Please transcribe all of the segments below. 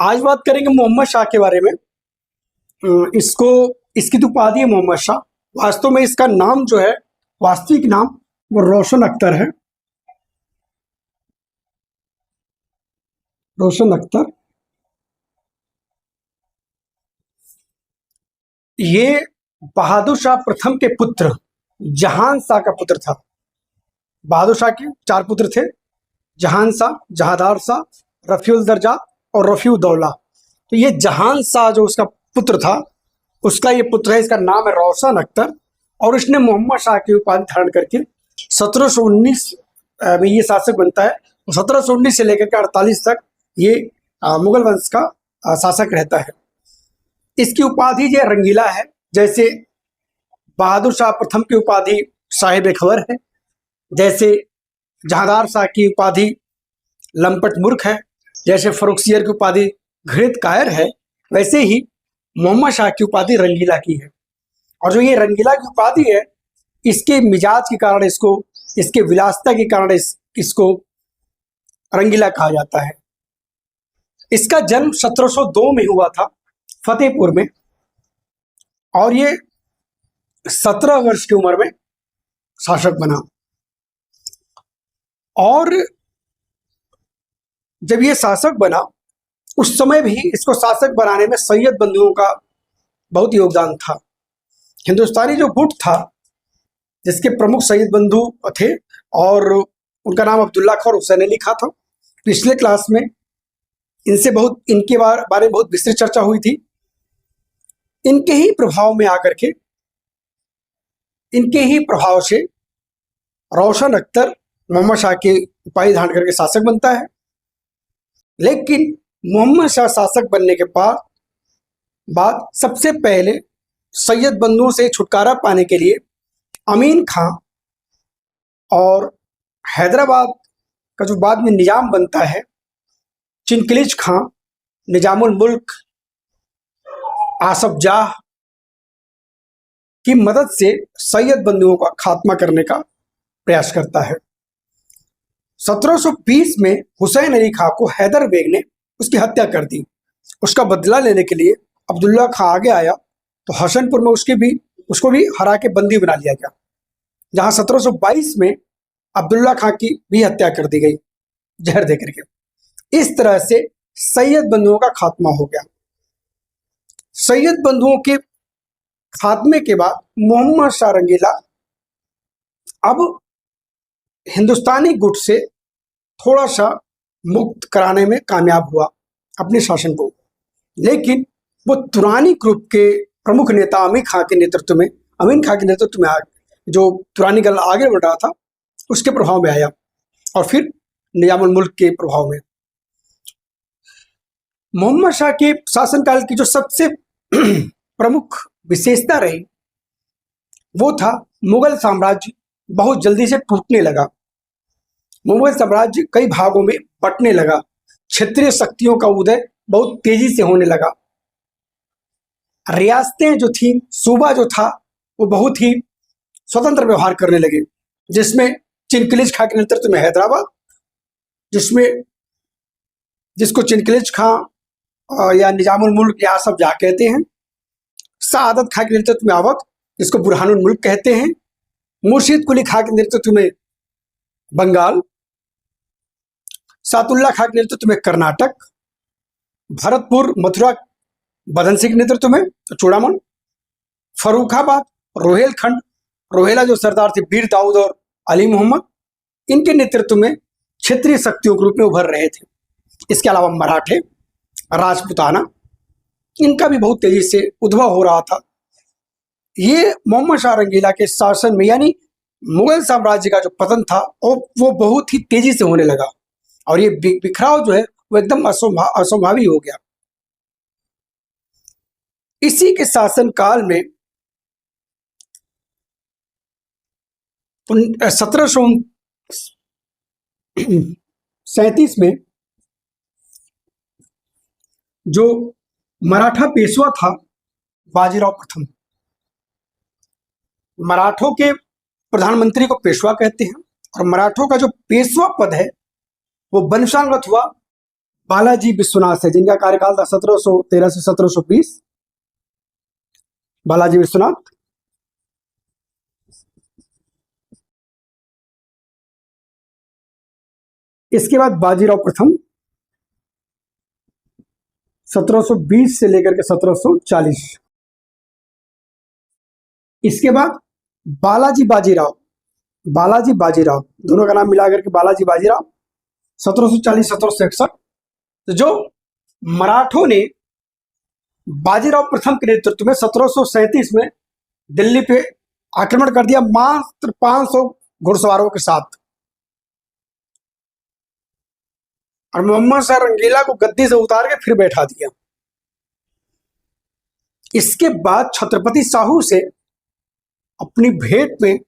आज बात करेंगे मोहम्मद शाह के बारे में। इसको इसकी तो उपाधि है मोहम्मद शाह। वास्तव में इसका नाम जो है, वास्तविक नाम वो रोशन अख्तर है। रोशन अख्तर ये बहादुर शाह प्रथम के पुत्र जहान शाह का पुत्र था। बहादुर शाह के 4 पुत्र थे, जहान शाह, जहादार शाह, रफीउल दर्जा और रफीउ दौला। तो ये जहान शाह जो उसका पुत्र था, उसका ये पुत्र है, इसका नाम है रोशन अख्तर। और इसने मोहम्मद शाह की उपाधि धारण करके 1719 में ये शासक बनता है। 1719 से लेकर के 48 तक ये मुगल वंश का शासक रहता है। इसकी उपाधि जो रंगीला है, जैसे बहादुर शाह प्रथम की उपाधि साहिब खबर है, जैसे जहादार शाह की उपाधि लंपट मूर्ख है, जैसे फरुखसियर की उपाधि घृत कायर है, वैसे ही मोहम्मद शाह की उपाधि रंगीला की है। और जो ये रंगीला की उपाधि है, इसके मिजाज के कारण इसको, इसके विलासिता के कारण इसको रंगीला कहा जाता है। इसका जन्म 1702 में हुआ था फतेहपुर में, और ये 17 वर्ष की उम्र में शासक बना। और जब ये शासक बना, उस समय भी इसको शासक बनाने में सैयद बंधुओं का बहुत योगदान था। हिंदुस्तानी जो गुट था, जिसके प्रमुख सैयद बंधु थे, और उनका नाम अब्दुल्ला खां और हुसैन अली खां था। पिछले क्लास में इनके बारे में बहुत विस्तृत चर्चा हुई थी। इनके ही प्रभाव में आकर के, इनके ही प्रभाव से रोशन अख्तर मोहम्मद शाह की उपाधि धारण करके शासक बनता है। लेकिन मोहम्मद शाह शासक बनने के बाद सबसे पहले सैयद बंधुओं से छुटकारा पाने के लिए अमीन खां और हैदराबाद का जो बाद में निजाम बनता है चिनकिलिज खां, निजामुल मुल्क, आसफ जाह की मदद से सैयद बंधुओं का खात्मा करने का प्रयास करता है। 1720 में हुसैन अली खां को हैदर बेग ने उसकी हत्या कर दी। उसका बदला लेने के लिए अब्दुल्ला खां आगे आया, तो हसनपुर में उसको भी हरा के बंदी बना लिया गया, जहां 1722 में अब्दुल्ला खां की भी हत्या कर दी गई जहर देकर के। इस तरह से सैयद बंधुओं का खात्मा हो गया। सैयद बंधुओं के खात्मे के बाद मोहम्मद शाह रंगीला अब हिंदुस्तानी गुट से थोड़ा सा मुक्त कराने में कामयाब हुआ अपने शासन को। लेकिन वो तुरानी ग्रुप के प्रमुख नेता अमीन खां के नेतृत्व में जो तुरानी गल आगे बढ़ रहा था, उसके प्रभाव में आया, और फिर निजामुल मुल्क के प्रभाव में। मोहम्मद शाह के शासनकाल की जो सबसे प्रमुख विशेषता रही, वो था मुगल साम्राज्य बहुत जल्दी से टूटने लगा। मुगल साम्राज्य कई भागों में बंटने लगा। क्षेत्रीय शक्तियों का उदय बहुत तेजी से होने लगा। रियासतें जो थी, सूबा जो था, वो बहुत ही स्वतंत्र व्यवहार करने लगे, जिसमें चिनकिलिज खां के नेतृत्व में हैदराबाद, जिसको चिनकिलिज खां या निजामुल मुल्क या सब जा कहते हैं, सआदत खां के नेतृत्व में अवध, जिसको बुरहानुल मुल्क कहते हैं, मुर्शिद कुली खां के नेतृत्व में बंगाल, सातुल्ला खां के नेतृत्व में कर्नाटक, भरतपुर मथुरा बदन सिंह के नेतृत्व में चूड़ामन, फर्रुखाबाद, रोहेलखंड, रोहेला जो सरदार थे वीर दाऊद और अली मोहम्मद, इनके नेतृत्व में क्षेत्रीय शक्तियों के रूप में उभर रहे थे। इसके अलावा मराठे, राजपुताना, इनका भी बहुत तेजी से उद्भव हो रहा था। ये मोहम्मद शाह रंगीला के शासन में, यानी मुगल साम्राज्य का जो पतन था, वो बहुत ही तेजी से होने लगा, और ये बिखराव जो है वो एकदम असंभावी हो गया। इसी के शासन काल में 1737 में जो मराठा पेशवा था बाजीराव प्रथम, मराठों के प्रधानमंत्री को पेशवा कहते हैं, और मराठों का जो पेशवा पद है वो वंशानुगत हुआ बालाजी विश्वनाथ है, जिनका कार्यकाल था 1713 से 1720। बालाजी विश्वनाथ। इसके बाद बाजीराव प्रथम 1720 से लेकर के 1740। इसके बाद बालाजी बाजीराव, बालाजी बाजीराव दोनों का नाम मिलाकर के बालाजी बाजीराव 1740 1761। तो जो मराठों ने बाजीराव प्रथम के नेतृत्व में 1737 में दिल्ली पे आक्रमण कर दिया मात्र 500 घुड़सवारों के साथ, और मोहम्मद शाह रंगीला को गद्दी से उतार के फिर बैठा दिया। इसके बाद छत्रपति साहू से अपनी भेंट में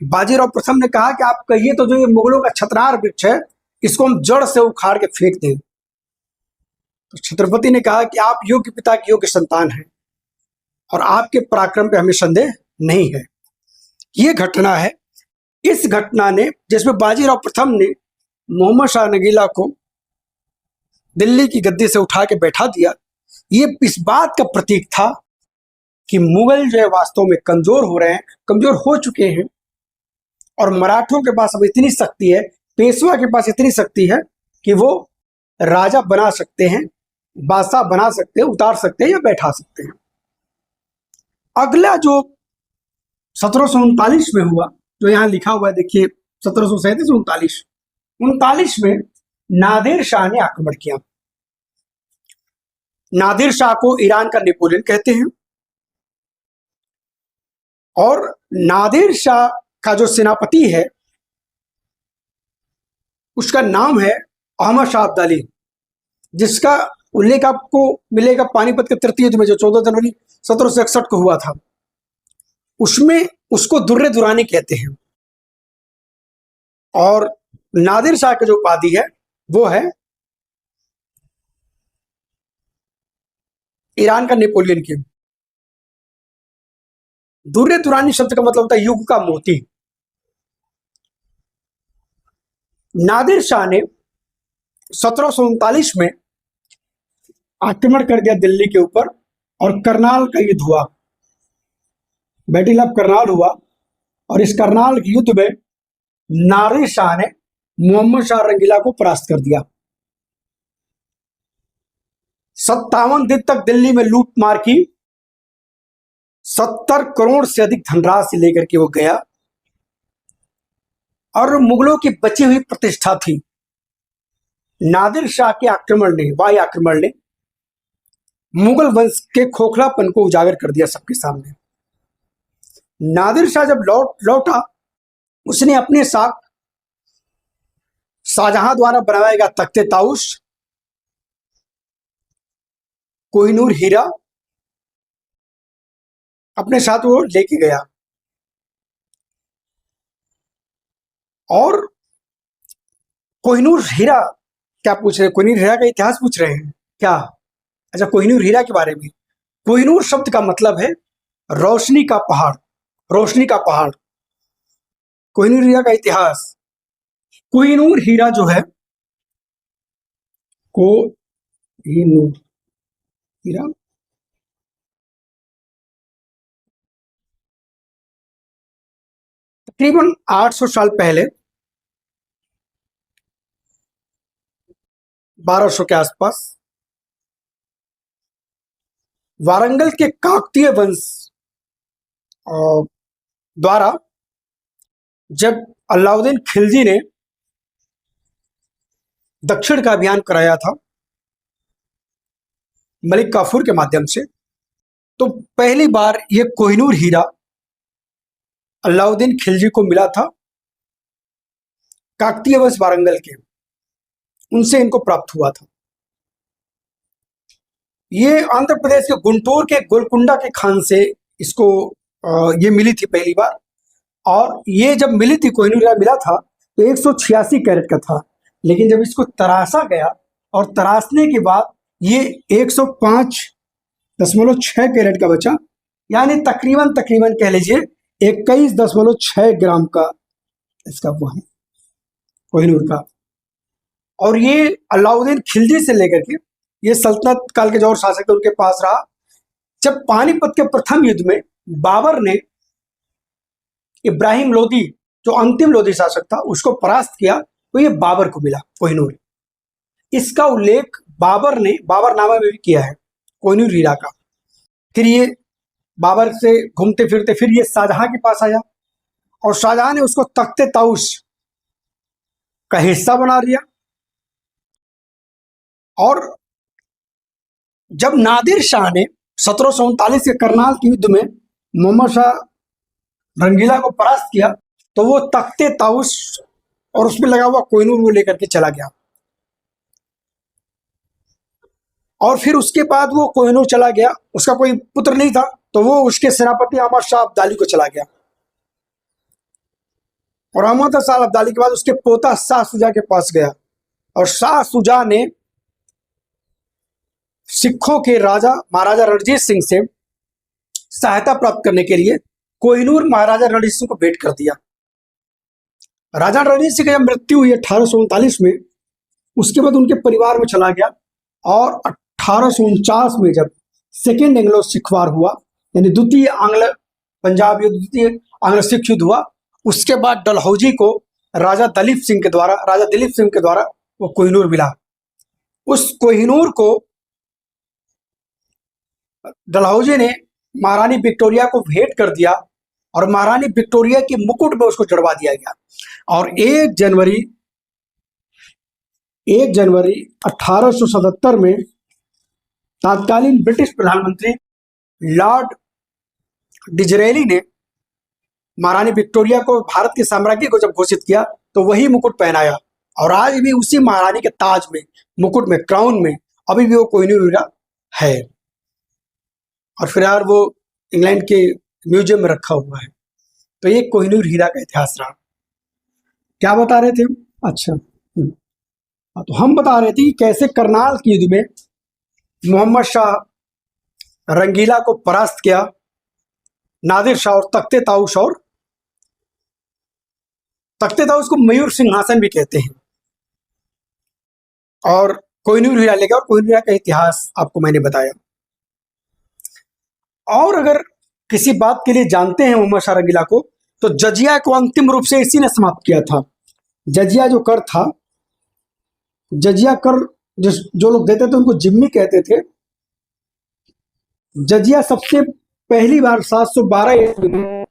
बाजीराव प्रथम ने कहा कि आप कहिए तो जो ये मुगलों का छतनार वृक्ष है, इसको हम जड़ से उखाड़ के फेंक दें। तो छत्रपति ने कहा कि आप योग्य पिता की योग्य संतान हैं और आपके पराक्रम पे हमें संदेह नहीं है। ये घटना है। इस घटना ने, जिसमें बाजीराव प्रथम ने मोहम्मद शाह रंगीला को दिल्ली की गद्दी से उठा के बैठा दिया, ये इस बात का प्रतीक था कि मुगल जो है वास्तव में कमजोर हो रहे हैं, कमजोर हो चुके हैं, और मराठों के पास अब इतनी शक्ति है, पेशवा के पास इतनी शक्ति है कि वो राजा बना सकते हैं, बादशाह बना सकते हैं, उतार सकते हैं या बैठा सकते हैं। अगला जो 1739 में हुआ, जो यहाँ लिखा हुआ है देखिए 1737 39 में नादिर शाह ने आक्रमण किया। नादिर शाह को ईरान का नेपोलियन कहते हैं, और नादिर शाह का जो सेनापति है उसका नाम है अहमद शाह अब्दाली, जिसका उल्लेख आपको मिलेगा पानीपत के तृतीय युद्ध में जो 14 जनवरी 1761 को हुआ था। उसमें उसको दुर्रे दुरानी कहते हैं। और नादिर शाह की जो उपाधि है वो है ईरान का नेपोलियन की। दुर्रे दुरानी शब्द का मतलब होता है युग का मोती। नादिर शाह ने 1739 में आक्रमण कर दिया दिल्ली के ऊपर, और करनाल का युद्ध हुआ, बैटल ऑफ करनाल हुआ, और इस करनाल के युद्ध में नादिर शाह ने मोहम्मद शाह रंगीला को परास्त कर दिया। 57 दिन तक दिल्ली में लूट मार की, 70 करोड़ से अधिक धनराशि लेकर के वो गया, और मुगलों की बची हुई प्रतिष्ठा थी। नादिर शाह के आक्रमण ने, वायु आक्रमण ने मुगल वंश के खोखलापन को उजागर कर दिया सबके सामने। नादिर शाह जब लौटा, उसने अपने साथ शाहजहां द्वारा बनाया गया तख्ते ताउश, कोहिनूर हीरा अपने साथ वो लेके गया। और कोहिनूर हीरा क्या पूछ रहे हैं? कोहिनूर हीरा का इतिहास पूछ रहे हैं क्या? अच्छा, कोहिनूर हीरा के बारे में। कोहिनूर शब्द का मतलब है रोशनी का पहाड़, रोशनी का पहाड़। कोहिनूर हीरा का इतिहास, कोहिनूर हीरा जो है, कोहिनूर हीरा तकरीबन 800 साल पहले, 1200 के आसपास, वारंगल के काकतीय वंश द्वारा जब अलाउद्दीन खिलजी ने दक्षिण का अभियान कराया था मलिक काफूर के माध्यम से, तो पहली बार ये कोहिनूर हीरा अलाउद्दीन खिलजी को मिला था। काकतीय वंश वारंगल के, उनसे इनको प्राप्त हुआ था। ये आंध्र प्रदेश के गुंटूर के गोलकुंडा के खान से इसको ये मिली थी पहली बार। और ये जब मिली थी, कोहिनूर हीरा मिला था, तो 186 कैरेट का था, लेकिन जब इसको तराशा गया और तराशने के बाद ये 105.6 कैरेट का बचा, यानी तकरीबन कह लीजिए 21.6 ग्राम का इसका वो है कोहिनूर का। और ये अलाउद्दीन खिलजी से लेकर के ये सल्तनत काल के जो और शासक थे उनके पास रहा। जब पानीपत के प्रथम युद्ध में बाबर ने इब्राहिम लोदी, जो अंतिम लोदी शासक था, उसको परास्त किया, तो ये बाबर को मिला कोहिनूर। इसका उल्लेख बाबरनामा में भी किया है कोहिनूर हीरा का। फिर ये बाबर से घूमते फिरते फिर ये शाहजहां के पास आया और शाहजहां ने उसको तख्ते ताउस का हिस्सा बना लिया। और जब नादिर शाह ने 1739 के करनाल के युद्ध में मोहम्मद शाह रंगीला को परास्त किया, तो वो तख्ते ताउस और उसमें लगा हुआ कोहिनूर वो लेकर के चला गया। और फिर उसके बाद वो कोहिनूर चला गया, उसका कोई पुत्र नहीं था, तो वो उसके सेनापति अहमद शाह अब्दाली को चला गया। और अहमद शाह अब्दाली के बाद उसके पोता शाह सुजा के पास गया, और शाह सुजा ने सिखों के राजा महाराजा रणजीत सिंह से सहायता प्राप्त करने के लिए कोहिनूर महाराजा रणजीत सिंह को भेंट कर दिया। राजा रणजीत सिंह की जब मृत्यु हुई 1839 में, उसके बाद उनके परिवार में चला गया। और 1849 में जब सेकेंड एंग्लो सिख वार हुआ, यानी द्वितीय आंग्ल पंजाब युद्ध, द्वितीय आंग्ल सिख युद्ध हुआ, उसके बाद डलहौजी को राजा दिलीप सिंह के द्वारा वो कोहिनूर मिला। उस कोहिनूर को डलहौजी ने महारानी विक्टोरिया को भेंट कर दिया और महारानी विक्टोरिया के मुकुट में उसको चढ़वा दिया गया। और 1 जनवरी 1877 में तत्कालीन ब्रिटिश प्रधानमंत्री लॉर्ड डिजरेली ने महारानी विक्टोरिया को भारत के साम्राज्य को जब घोषित किया, तो वही मुकुट पहनाया। और आज भी उसी महारानी के ताज में, मुकुट में, क्राउन में अभी भी वो कोहिनूर हीरा है। और फिर यार वो इंग्लैंड के म्यूजियम में रखा हुआ है। तो ये कोहिनूर हीरा का इतिहास रहा। क्या बता रहे थे हम? अच्छा, तो हम बता रहे थे कि कैसे करनाल के युद्ध में मोहम्मद शाह रंगीला को परास्त किया, नादिर शाह और तख्ते ताउस को मयूर सिंहासन भी कहते हैं। और कोहिनूर हीरा लेगा, और कोहिनूर हीरा का इतिहास आपको मैंने बताया। और अगर किसी बात के लिए जानते हैं मोहम्मद शाह रंगीला को, तो जजिया को अंतिम रूप से इसी ने समाप्त किया था। जजिया जो कर था, जजिया कर जो लोग देते थे उनको जिम्मी कहते थे। जजिया सबसे पहली बार 712 ईस्वी में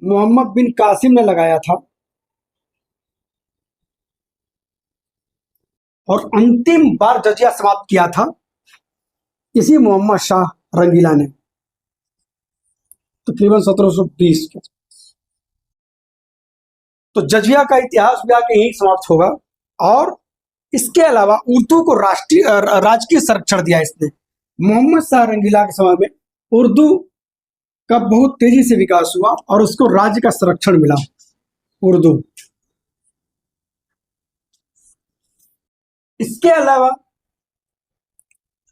मोहम्मद बिन कासिम ने लगाया था, और अंतिम बार जजिया समाप्त किया था इसी मोहम्मद शाह रंगीला ने, तकरीबन 1720 के। तो जजिया का इतिहास भी आके यही समाप्त होगा। और इसके अलावा उर्दू को राजकीय संरक्षण दिया इसने। मोहम्मद शाह रंगीला के समय में उर्दू का बहुत तेजी से विकास हुआ और उसको राज्य का संरक्षण मिला। उर्दू, इसके अलावा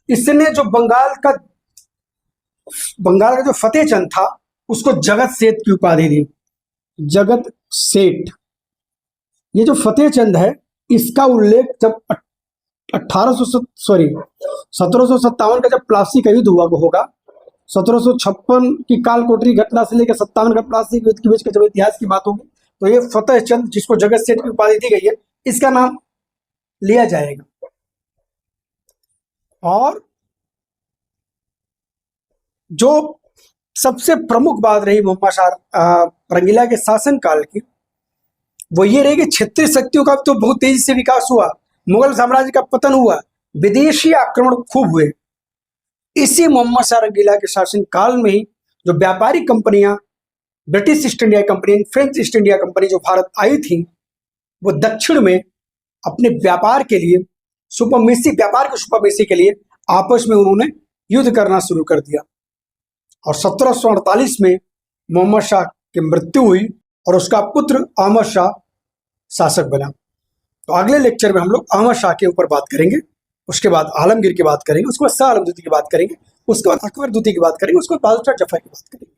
इसने जो बंगाल का जो फतेह चंद था, उसको जगत सेठ की उपाधि दी। जगत सेठ, ये जो फतेह चंद है, इसका उल्लेख जब 1757 का जब प्लासी का युद्ध हुआ होगा, 1756 की कालकोटरी घटना से लेकर 57 का प्लासी के युद्ध के बीच का जब इतिहास की बात होगी, तो ये फतेह चंद, जिसको जगत सेठ की उपाधि दी गई है, इसका नाम लिया जाएगा। और जो सबसे प्रमुख बात रही मोहम्मद शाह रंगीला के शासनकाल की, वो ये रही कि क्षेत्रीय शक्तियों का तो बहुत तेजी से विकास हुआ, मुगल साम्राज्य का पतन हुआ, विदेशी आक्रमण खूब हुए। इसी मोहम्मद शाह रंगीला के शासनकाल में ही जो व्यापारिक कंपनियां, British east India company, French east India company जो भारत आई थी, वो दक्षिण में अपने व्यापार के लिए सुपरमेसी के लिए आपस में उन्होंने युद्ध करना शुरू कर दिया। और 1748 में मोहम्मद शाह की मृत्यु हुई और उसका पुत्र अहमद शाह शासक बना। तो अगले लेक्चर में हम लोग अहमद शाह के ऊपर बात करेंगे, उसके बाद आलमगीर की बात करेंगे, उसके बाद शाह आलम द्वितीय की बात करेंगे, उसके बाद अकबर द्वितीय की बात करेंगे, उसके बाद बहादुर शाह जफर की बात करेंगे।